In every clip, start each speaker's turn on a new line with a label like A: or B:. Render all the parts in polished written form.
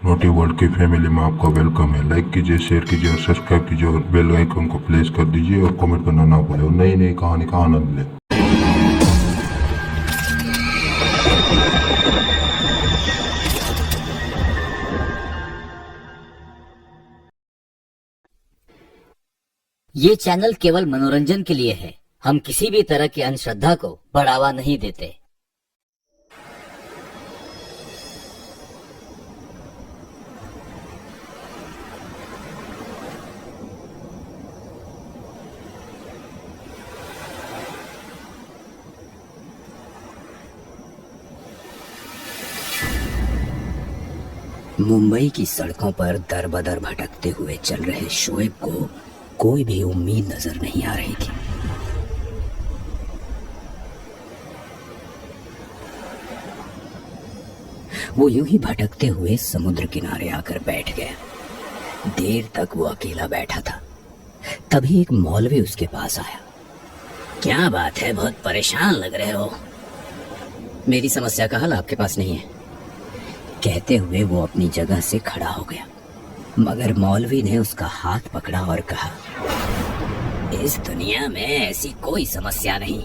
A: Naughty world की family में आपका वेलकम है। लाइक कीजिए, शेयर कीजिए और सब्सक्राइब कीजिए और बेल आइकन को प्रेस कर दीजिए और कमेंट करना ना भूलें और नई नई कहानी का आनंद लें।
B: ये चैनल केवल मनोरंजन के लिए है। हम किसी भी तरह की अंधश्रद्धा को बढ़ावा नहीं देते। मुंबई की सड़कों पर दर बदर भटकते हुए चल रहे शोएब को कोई भी उम्मीद नजर नहीं आ रही थी। वो यूं ही भटकते हुए समुद्र किनारे आकर बैठ गया। देर तक वो अकेला बैठा था। तभी एक मौलवी उसके पास आया। क्या बात है, बहुत परेशान लग रहे हो। मेरी समस्या का हल आपके पास नहीं है, कहते हुए वो अपनी जगह से खड़ा हो गया। मगर मौलवी ने उसका हाथ पकड़ा और कहा, इस दुनिया में ऐसी कोई समस्या नहीं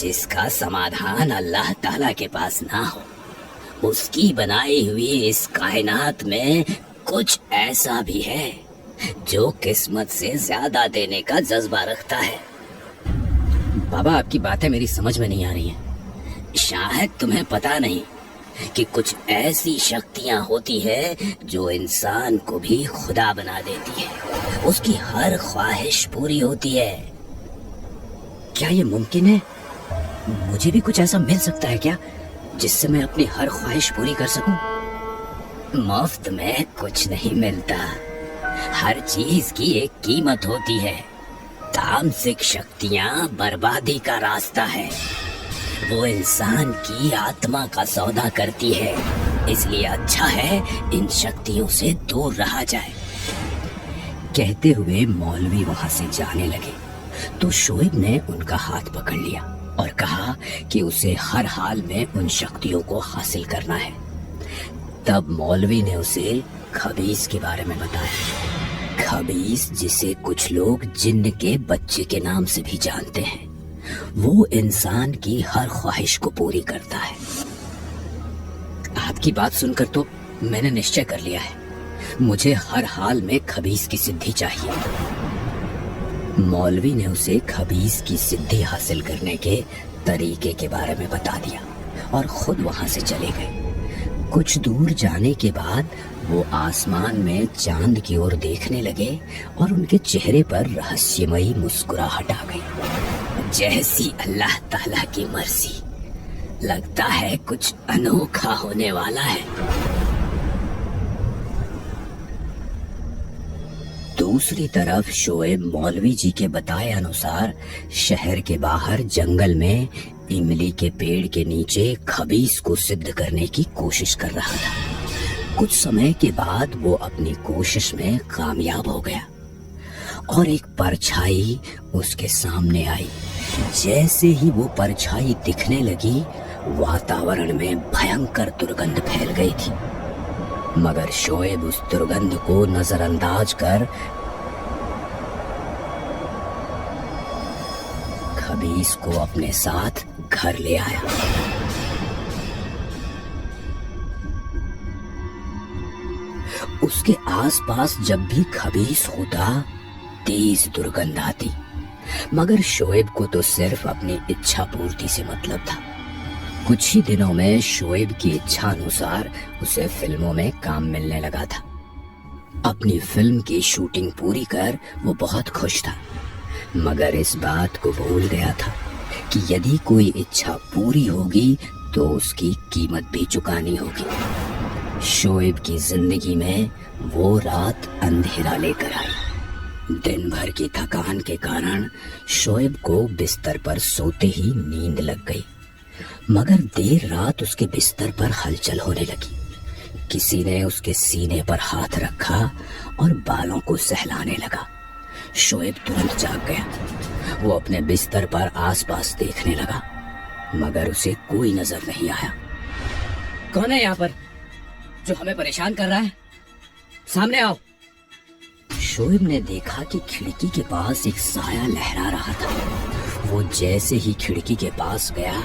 B: जिसका समाधान अल्लाह ताला के पास ना हो। उसकी बनाई हुई इस कायनात में कुछ ऐसा भी है जो किस्मत से ज्यादा देने का जज्बा रखता है। बाबा, आपकी बातें मेरी समझ में नहीं आ रही हैं। शायद तुम्हें पता नहीं कि कुछ ऐसी शक्तियां होती है जो इंसान को भी खुदा बना देती है। उसकी हर ख्वाहिश पूरी होती है। क्या ये मुमकिन है? मुझे भी कुछ ऐसा मिल सकता है क्या जिससे मैं अपनी हर ख्वाहिश पूरी कर सकूं? मुफ्त में कुछ नहीं मिलता। हर चीज की एक कीमत होती है। तामसिक शक्तियां बर्बादी का रास्ता है। वो इंसान की आत्मा का सौदा करती है। इसलिए अच्छा है इन शक्तियों से दूर रहा जाए। कहते हुए मौलवी वहां से जाने लगे तो शोएब ने उनका हाथ पकड़ लिया और कहा कि उसे हर हाल में उन शक्तियों को हासिल करना है। तब मौलवी ने उसे खबीस के बारे में बताया। खबीस, जिसे कुछ लोग जिन्न के बच्चे के नाम से भी जानते हैं, वो इंसान की हर ख्वाहिश को पूरी करता है। आपकी बात सुनकर तो मैंने निश्चय कर लिया है। मुझे हर हाल में खबीस की सिद्धि चाहिए। मौलवी ने उसे खबीस की सिद्धि हासिल करने के तरीके के बारे में बता दिया और खुद वहां से चले गए। कुछ दूर जाने के बाद वो आसमान में चांद की ओर देखने लगे और उनके चेहरे पर रहस्यमयी मुस्कुराहट आ गई। जैसी अल्लाह ताला की मर्जी, लगता है कुछ अनोखा होने वाला है। दूसरी तरफ शोएब मौलवी जी के बताए अनुसार शहर के बाहर जंगल में इमली के पेड़ के नीचे खबीस को सिद्ध करने की कोशिश कर रहा था। कुछ समय के बाद वो अपनी कोशिश में कामयाब हो गया और एक परछाई उसके सामने आई। जैसे ही वो परछाई दिखने लगी, वातावरण में भयंकर दुर्गंध फैल गई थी। मगर शोएब उस दुर्गंध को नजरअंदाज कर खबीस को अपने साथ घर ले आया। उसके आसपास जब भी खबीस होता, तेज दुर्गंध आती। मगर शोएब को तो सिर्फ अपनी इच्छा पूर्ति से मतलब था। कुछ ही दिनों में शोएब की इच्छा अनुसार उसे फिल्मों में काम मिलने लगा था। अपनी फिल्म की शूटिंग पूरी कर वो बहुत खुश था, मगर इस बात को भूल गया था कि यदि कोई इच्छा पूरी होगी तो उसकी कीमत भी चुकानी होगी। शोएब की जिंदगी में वो रात अंधेरा लेकर आई। दिन भर की थकान के कारण शोएब को बिस्तर पर सोते ही नींद लग गई। मगर देर रात उसके बिस्तर पर हलचल होने लगी। किसी ने उसके सीने पर हाथ रखा और बालों को सहलाने लगा। शोएब तुरंत जाग गया। वो अपने बिस्तर पर आसपास देखने लगा, मगर उसे कोई नजर नहीं आया। कौन है यहाँ पर? जो हमें परेशान कर रहा है? सामने आओ। शोएब ने देखा कि खिड़की के पास एक साया लहरा रहा था। वो जैसे ही खिड़की के पास गया,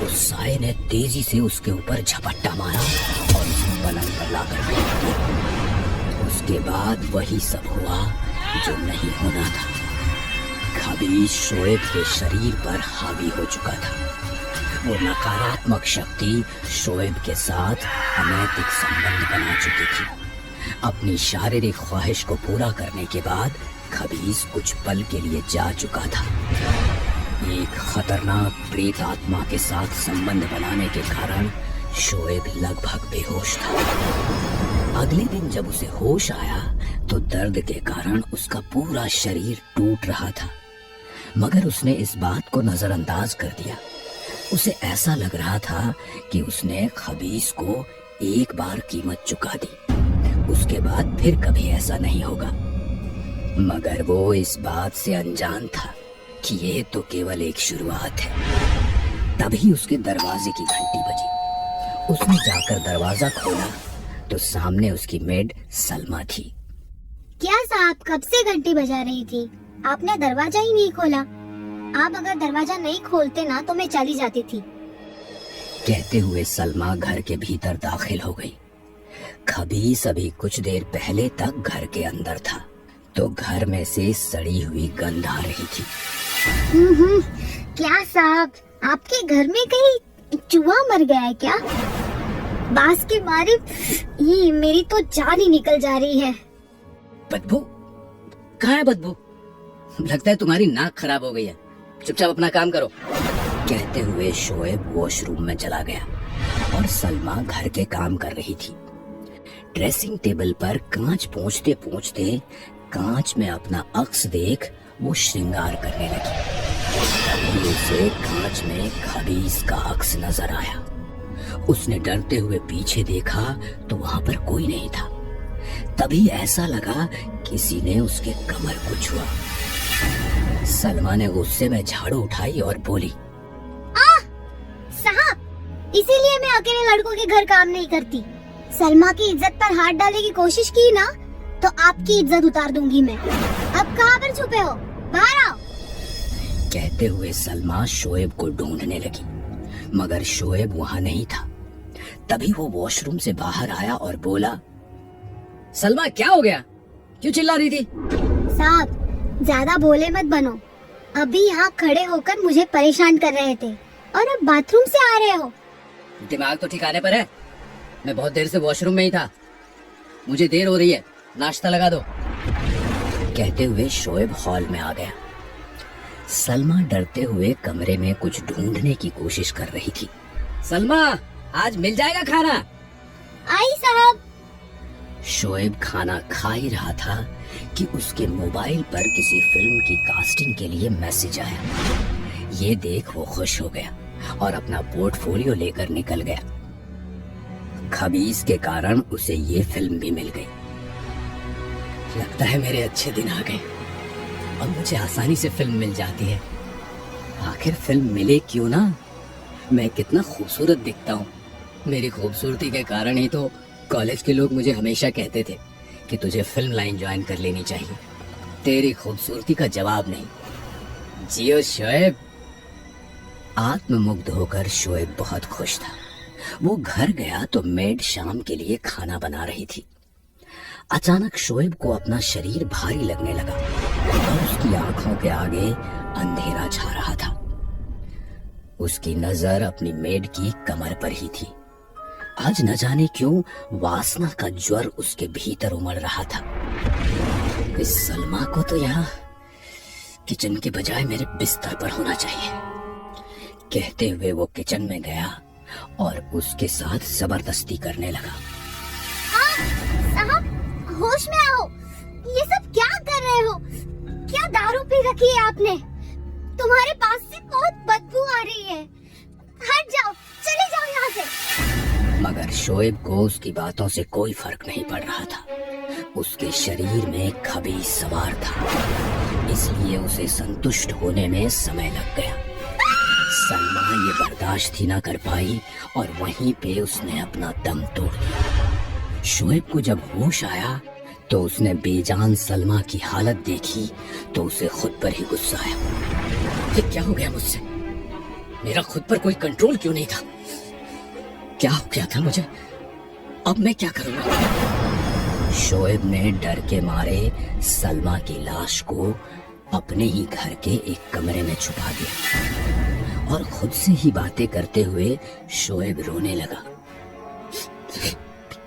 B: उस साये ने तेजी से उसके ऊपर झपट्टा मारा और उसे पलंग पर लाकर फेंक दिया। उसके बाद वही सब हुआ जो नहीं होना था। खबीज शोएब के शरीर पर हावी हो चुका था। वो नकारात्मक शक्ति शोएब के साथ अनैतिक संबंध बना चुकी थी। अपनी शारीरिक ख्वाहिश को पूरा करने के बाद खबीज कुछ पल के लिए जा चुका था। एक खतरनाक प्रेत आत्मा के साथ संबंध बनाने के कारण शोएब लगभग बेहोश था। अगले दिन जब उसे होश आया तो दर्द के कारण उसका पूरा शरीर टूट रहा था, मगर उसने इस बात को नजरअंदाज कर दिया। उसे ऐसा लग रहा था कि उसने खबीज को एक बार कीमत चुका दी, उसके बाद फिर कभी ऐसा नहीं होगा। मगर वो इस बात से अनजान था कि ये तो केवल एक शुरुआत है। तभी उसके दरवाजे की घंटी बजी। उसने जाकर दरवाजा खोला तो सामने उसकी मेड सलमा थी।
C: क्या साहब, कब से घंटी बजा रही थी? आपने दरवाजा ही नहीं खोला। आप अगर दरवाजा नहीं खोलते ना तो मैं चली जाती थी।
B: कहते हुए सलमा घर के भीतर दाखिल हो गई। खबीस अभी कुछ देर पहले तक घर के अंदर था तो घर में से सड़ी हुई गंध आ रही थी।
C: क्या साहब, आपके घर में कहीं चूहा मर गया है क्या? बांस के मारे ये मेरी तो जान ही निकल जा रही है।
B: बदबू? कहाँ है बदबू? लगता है तुम्हारी नाक खराब हो गई है। चुपचाप अपना काम करो। कहते हुए शोएब वॉशरूम में चला गया और सलमा घर के काम कर रही थी। ड्रेसिंग टेबल पर कांच पोंछते पोंछते कांच में अपना अक्स देख वो श्रृंगार करने लगी। तभी उसे कांच में खबीस का अक्स नजर आया। उसने डरते हुए पीछे देखा तो वहां पर कोई नहीं था। तभी ऐसा लगा किसी ने उसके कमर को छुआ। सलमा ने गुस्से में झाड़ू उठाई और बोली,
C: साहब, इसीलिए मैं अकेले लड़कों के घर काम नहीं करती। सलमा की इज्जत पर हाथ डालने की कोशिश की ना तो आपकी इज्जत उतार दूंगी मैं। अब कहाँ पर छुपे हो? बाहर आओ।
B: कहते हुए सलमा शोएब को ढूंढने लगी, मगर शोएब वहां नहीं था। तभी वो वॉशरूम से बाहर आया और बोला, सलमा क्या हो गया? क्यों चिल्ला रही थी?
C: साहब, ज्यादा भोले मत बनो। अभी यहाँ खड़े होकर मुझे परेशान कर रहे थे और अब बाथरूम से आ रहे हो।
B: दिमाग तो ठिकाने पर है? मैं बहुत देर से वॉशरूम में ही था। मुझे देर हो रही है, नाश्ता लगा दो। कहते हुए शोएब हॉल में आ गया। सलमा डरते हुए कमरे में कुछ ढूंढने की कोशिश कर रही थी। सलमा, आज मिल जाएगा खाना?
C: आई साहब।
B: शोएब खाना खा ही रहा था कि उसके मोबाइल पर किसी फिल्म की कास्टिंग के लिए मैसेज आया। ये देख वो खुश हो गया और अपना पोर्टफोलियो लेकर निकल गया। खबीस के कारण उसे ये फिल्म भी मिल गई। लगता है मेरे अच्छे दिन आ गए। अब मुझे आसानी से फिल्म मिल जाती है। आखिर फिल्म मिले क्यों ना? मैं कितना खूबसूरत दिखता हूँ। मेरी खूबसूरती के कारण ही तो कॉलेज के लोग मुझे हमेशा कहते थे कि तुझे फिल्म लाइन ज्वाइन कर लेनी चाहिए। तेरी खूबसूरती का जवाब नहीं। जियो शोएब। आत्ममुग्ध होकर शोएब बहुत खुश था। वो घर गया तो मेड शाम के लिए खाना बना रही थी। अचानक शोएब को अपना शरीर भारी लगने लगा और उसकी आंखों के आगे अंधेरा छा रहा था। उसकी नजर अपनी मेड की कमर पर ही थी। आज न जाने क्यों वासना का ज्वर उसके भीतर उमड़ रहा था। इस सलमा को तो यहाँ किचन के बजाय मेरे बिस्तर पर होना चाहिए। कहते हुए वो किचन में गया और उसके साथ जबरदस्ती करने लगा।
C: साहब, होश में आओ। ये सब क्या कर रहे हो? क्या दारू पी रखी है आपने? तुम्हारे पास से बहुत बदबू आ रही है। हट जाओ, चले जाओ यहाँ से।
B: मगर शोएब को उसकी बातों से कोई फर्क नहीं पड़ रहा था। उसके शरीर में खबीस सवार था, इसलिए उसे संतुष्ट होने में समय लग गया। सलमा ये बर्दाश्त ही ना कर पाई और वहीं पे उसने अपना दम तोड़ दिया। शोएब को जब होश आया तो उसने बेजान सलमा की हालत देखी तो उसे खुद पर ही गुस्सा आया। ये क्या हो गया मुझसे? मेरा खुद पर कोई कंट्रोल क्यों नहीं था? क्या हो गया था मुझे? अब मैं क्या करूंगा? शोएब ने डर के मारे सलमा की लाश को अपने ही घर के एक कमरे में छुपा दिया और खुद से ही बातें करते हुए शोएब रोने लगा।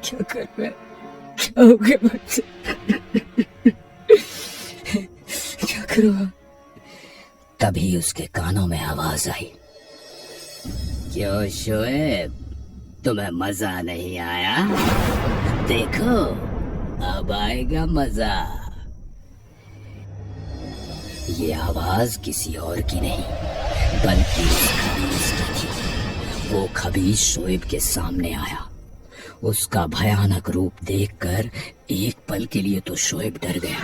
B: क्या कर रहा है? क्या हो गया मुझसे? क्या करूँगा? तभी उसके कानों में आवाज आई। क्यों शोएब, तुम्हें मजा नहीं आया? देखो अब आएगा मजा। ये आवाज किसी और की नहीं बल्कि उस खबीस की थी। वो खबीस शोएब के सामने आया। उसका भयानक रूप देखकर एक पल के लिए तो शोएब डर गया,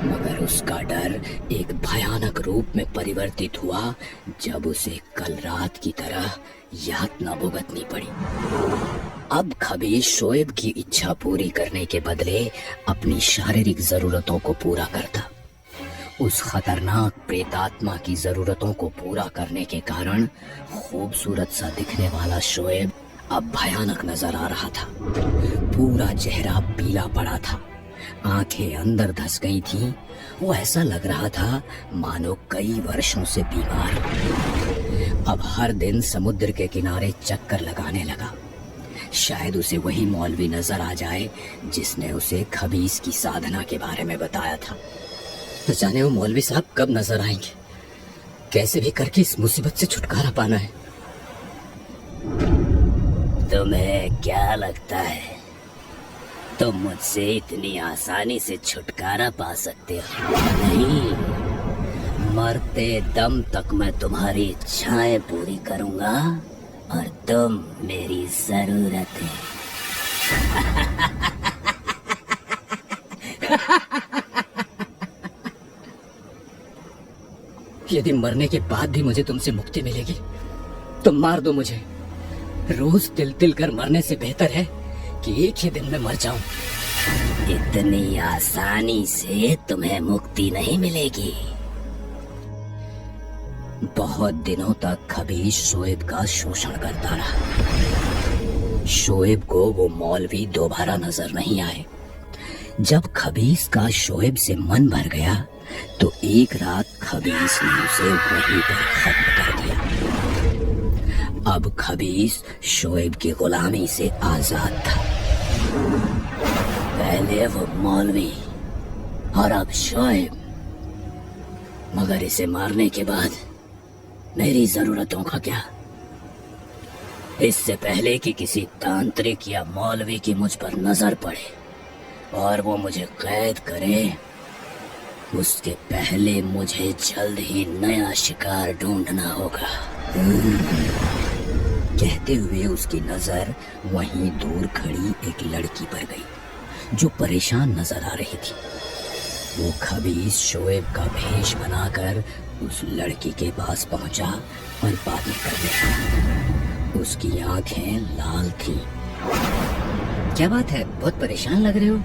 B: मगर उसका डर एक भयानक रूप में परिवर्तित हुआ जब उसे कल रात की तरह यातना भुगतनी पड़ी। अब खबीस शोएब की इच्छा पूरी करने के बदले अपनी शारीरिक जरूरतों को पूरा करता। उस खतरनाक प्रेतात्मा की जरूरतों को पूरा करने के कारण खूबसूरत सा दिखने वाला शोएब अब भयानक नजर आ रहा था। पूरा चेहरा पीला पड़ा था, आंखें अंदर धंस गई थीं। वो ऐसा लग रहा था मानो कई वर्षों से बीमार। अब हर दिन समुद्र के किनारे चक्कर लगाने लगा। शायद उसे वही मौलवी नजर आ जाए जिसने उसे खबीस की साधना के बारे में बताया था। न जाने वो मौलवी साहब कब नजर आएंगे। कैसे भी करके इस मुसीबत से छुटकारा पाना है। तुम्हें क्या लगता है तुम मुझसे इतनी आसानी से छुटकारा पा सकते हो? नहीं, मरते दम तक मैं तुम्हारी इच्छाएं पूरी करूंगा और तुम मेरी जरूरत है। यदि मरने के बाद भी मुझे तुमसे मुक्ति मिलेगी तो मार दो मुझे। रोज तिल तिल कर मरने से बेहतर है कि एक ही दिन में मर जाऊं। इतनी आसानी से तुम्हें मुक्ति नहीं मिलेगी। बहुत दिनों तक खबीस शोएब का शोषण करता रहा। शोएब को वो मौलवी दोबारा नजर नहीं आए। जब खबीस का शोएब से मन भर गया तो एक रात खबीस ने उसे वहीं पर खत्म कर दिया। अब खबीस शोएब की गुलामी से आजाद था। पहले वो मौलवी और अब शोएब, मगर इसे मारने के बाद मेरी जरूरतों का क्या? इससे पहले कि किसी तांत्रिक या मौलवी की मुझ पर नजर पड़े और वो मुझे कैद करे, उसके पहले मुझे जल्द ही नया शिकार ढूंढना होगा। कहते हुए उसकी नजर वहीं दूर खड़ी एक लड़की पर गई जो परेशान नजर आ रही थी। वो खबीस शोएब का भेष बनाकर उस लड़की के पास पहुंचा और बातें करने लगा। उसकी आंखें लाल थीं। क्या बात है, बहुत परेशान लग रहे हो?